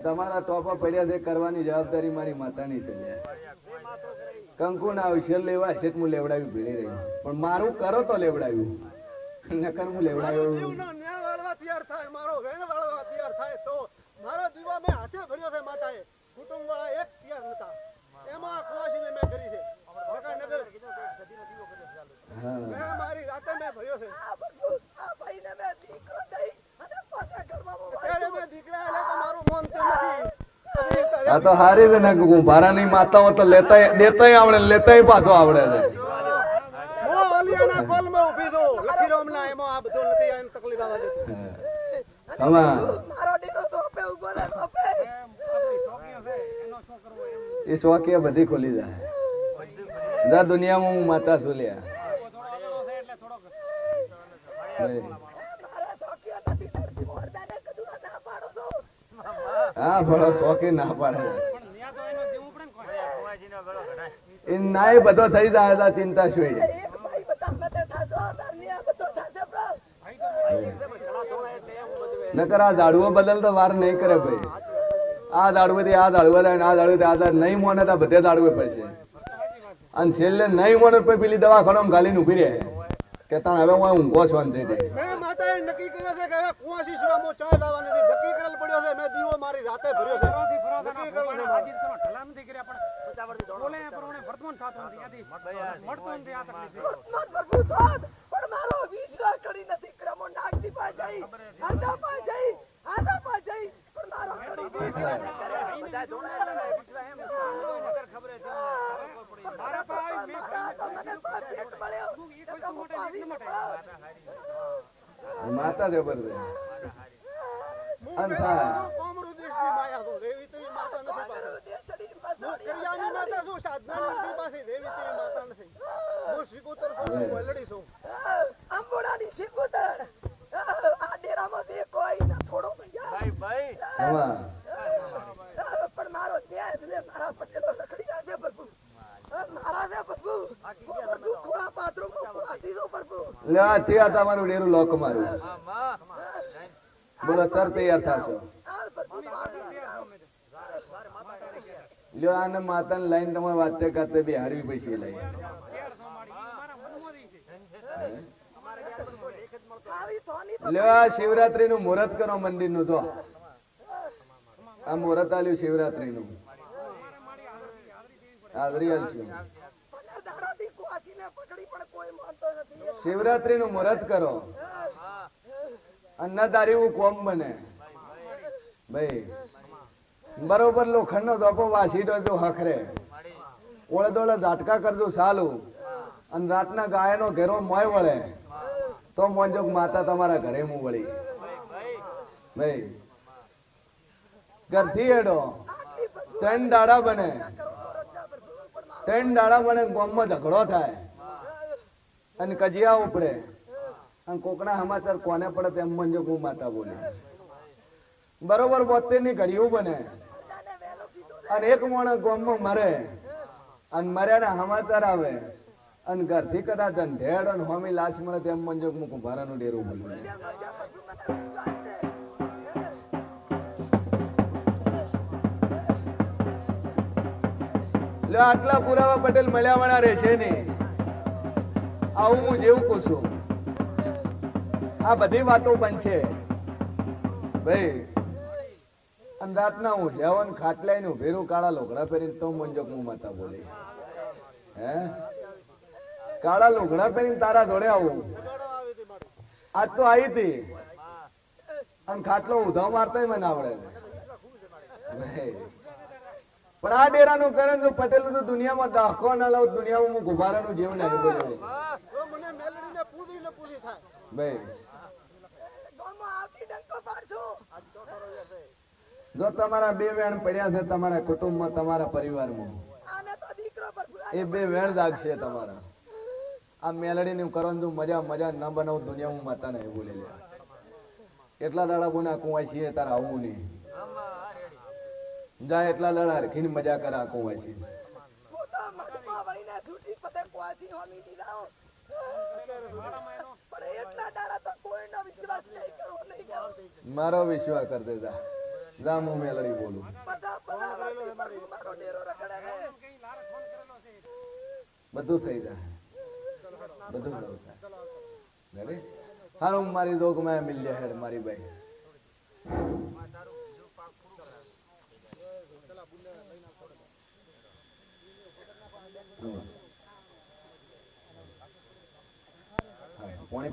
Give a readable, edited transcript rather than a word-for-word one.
તમારા ટોપા પડ્યા છે કરવાની જવાબદારી મારી માતાની છે કંકુ ના અવસર લેવા છે હું લેવડાવ્યું ભીડી રહી પણ મારું કરો તો લેવડાવ્યું નકર હું લેવડાવ્યું તૈયાર થાય મારો વેણ વાળવા તૈયાર થાય તો મારો દીવા મેં હાથે ભર્યો છે માતાએ કુટુંબ વાળા એક તૈયાર નતા એમાં ખુવાશીને મેં કરી છે મેં મારી રાતે મેં ભર્યો છે આ ભાઈને મેં દીકરો દઈ અને પાછા ઘરમાં ત્યારે મેં દીકરા એટલે તો મારું મન તે નથી આ તો હારી છે ને ભારાની માતાઓ તો લેતા દેતાય આવડે લેતાય પાછો આવડે છે હું ઓલિયાના કોલમાં ઊભી છું લખીરોમના એમાં આ બધું નથી આને તકલીફ આવે છે હમા મારો દીકરો તો આપે ઉભો રહે તો આપે એ શોખિયા બધી ખોલી જાય જા દુનિયામાં હું માતા છું લ્યા હા ભલો શોખી ના પાડે એ નાય બધો થઈ જાય ચિંતા શું નકર આ દાડવો બદલતો વાર નહીં કરે ભાઈ આ દાડવેથી આ દાડવા થાય આ દાડવેથી આ દાડ નહીં મોને તો બધે દાડવે પડશે અને છેલ્લે નહીં મોને પેલી દવાખાનામાં ગાલીને ઉભી રહે કે તણ હવે હું ઊંઘો છું અંતે મેં માતાએ નક્કી કર્યો છે કે હવે કુવાસી સુરામો ચા દાવા નથી નક્કી કરેલ પડ્યો છે મેં દીવો મારી રાતે ભર્યો છે નક્કી કરેલ છે હાજી તો ઠલા નથી કર્યા પણ બોલે પ્રમાણે વર્તમાન થાતો નથી યાદી મળતો નથી આ તકલીફ વર્તમાન પ્રભુ થાત પણ મારો વિશ્વાસ કરી નથી ક્રમો નાગદી પા જઈ આદા પા જઈ પણ મારો કડી વિશ્વાસ ન કરે બધા જોણે વિશ્વાસ એમ નગર ખબર છે મારા પા મારા તો મને તો પેટ મળ્યો માતા જબરદસ્ત અંથા કોમરુ દેશની માયા તો દેવી તો માતા નથી કરિયાની માતા શું સાધના નથી પાસે દેવી તો માતા નથી હું શિકોતર છું વલડી છું અંબોડાની શિકોતર આ ડેરામાં બે કોઈ ના થોડો ભૈયા ભાઈ પણ મારો ન્યાય એટલે મારા પટેલો રખડી રહ્યા છે પ્રભુ મારા છે પ્રભુ ખોળા પાત્રો લે આ છે આ તમારું ડેરું લોક મારું બોલો ચર તૈયાર થાશો લ્યો આને માતાને લાઈન તમારે વાતે કાતે બિહાડવી પૈસી લઈ લ્યો આ શિવરાત્રી નું મુહૂર્ત કરો મંદિર નું તો આ મુહૂર્ત આલ્યું શિવરાત્રી નું હાજરી આલશું શિવરાત્રી નું મુહૂર્ત કરો અન્નદારી કોમ બને ભાઈ બરોબર લોખંડ નો ધોપો વાસી ડો હખરે ઓળે દોડે ઝાટકા કરજો સાલું અને રાતના ગાયનો ઘેરો મોય વળે તો મોંજો માતા તમારા ઘરે હું વળી ભાઈ ઘરથી હેડો ત્રણ દાડા બને ગામમાં ઝઘડો થાય અને કજિયા ઉપડે અને કોકના સમાચાર કોને પડે તેમ મંજો હું માતા બોલે બરોબર 72 ની ઘડીઓ બને અને એક મોણે ગામમાં મરે અને મર્યાના સમાચાર આવે અને ઘરથી કદાચ ઢેડ અને હોમી લાશ મળે તેમ મંજો હું કુંભારાનું ડેરું બોલું આટલા પુરાવા પટેલ મળ્યા વાળા રહેશે નહીં આવું હું જેવું કહું છું આ બધી વાતો બનશે ભાઈ અને રાતના હું જવન ખાટલાઈ નું ભેરું કાળા લોગડા પહેરીને તો મંજોક હું માતા બોલે હે કાળા લોગડા પહેરીને તારા જોડે આવું આજ તો આવી હતી અને ખાટલો ઉધા મારતા મને આવડે પણ આ ડેરા નું કરે તો પટેલ તો દુનિયામાં દાખો ના લાવ દુનિયામાં હું ગુભારાનું જેવું નહીં બોલ્યો મને મેલડીને પૂરી ને પૂરી થાય ભાઈ ગામમાં આવતી ડંકો પાડશો જો તમારા બે વેણ પડ્યા છે તમારા કુટુંબમાં તમારા પરિવારમાં આને તો દીકરો પર એ બે વેણ દાગશે તમારા આ મેલડી નું કરો તો મજા મજા ન બનાવ દુનિયામાં માતા નહીં બોલે એટલા દાડા બોના કુવાય છીએ તારા આવું નહીં જા એટલા લડા રખીને મજા કરા કુવાય પોતા મઠમાં વઈને છૂટી પતે કુવાસી હોમી દીલાઓ પણ એટલા દાડા તો કોઈનો વિશ્વાસ નહીં કરો મારો વિશ્વાસ કર દેતા જા હું મેલડી બોલું બધું થઈ જાય બધું થઈ જાય ઘરે હારું મારી દોગ માં મિલ જાય હેડ મારી ભાઈ પાણી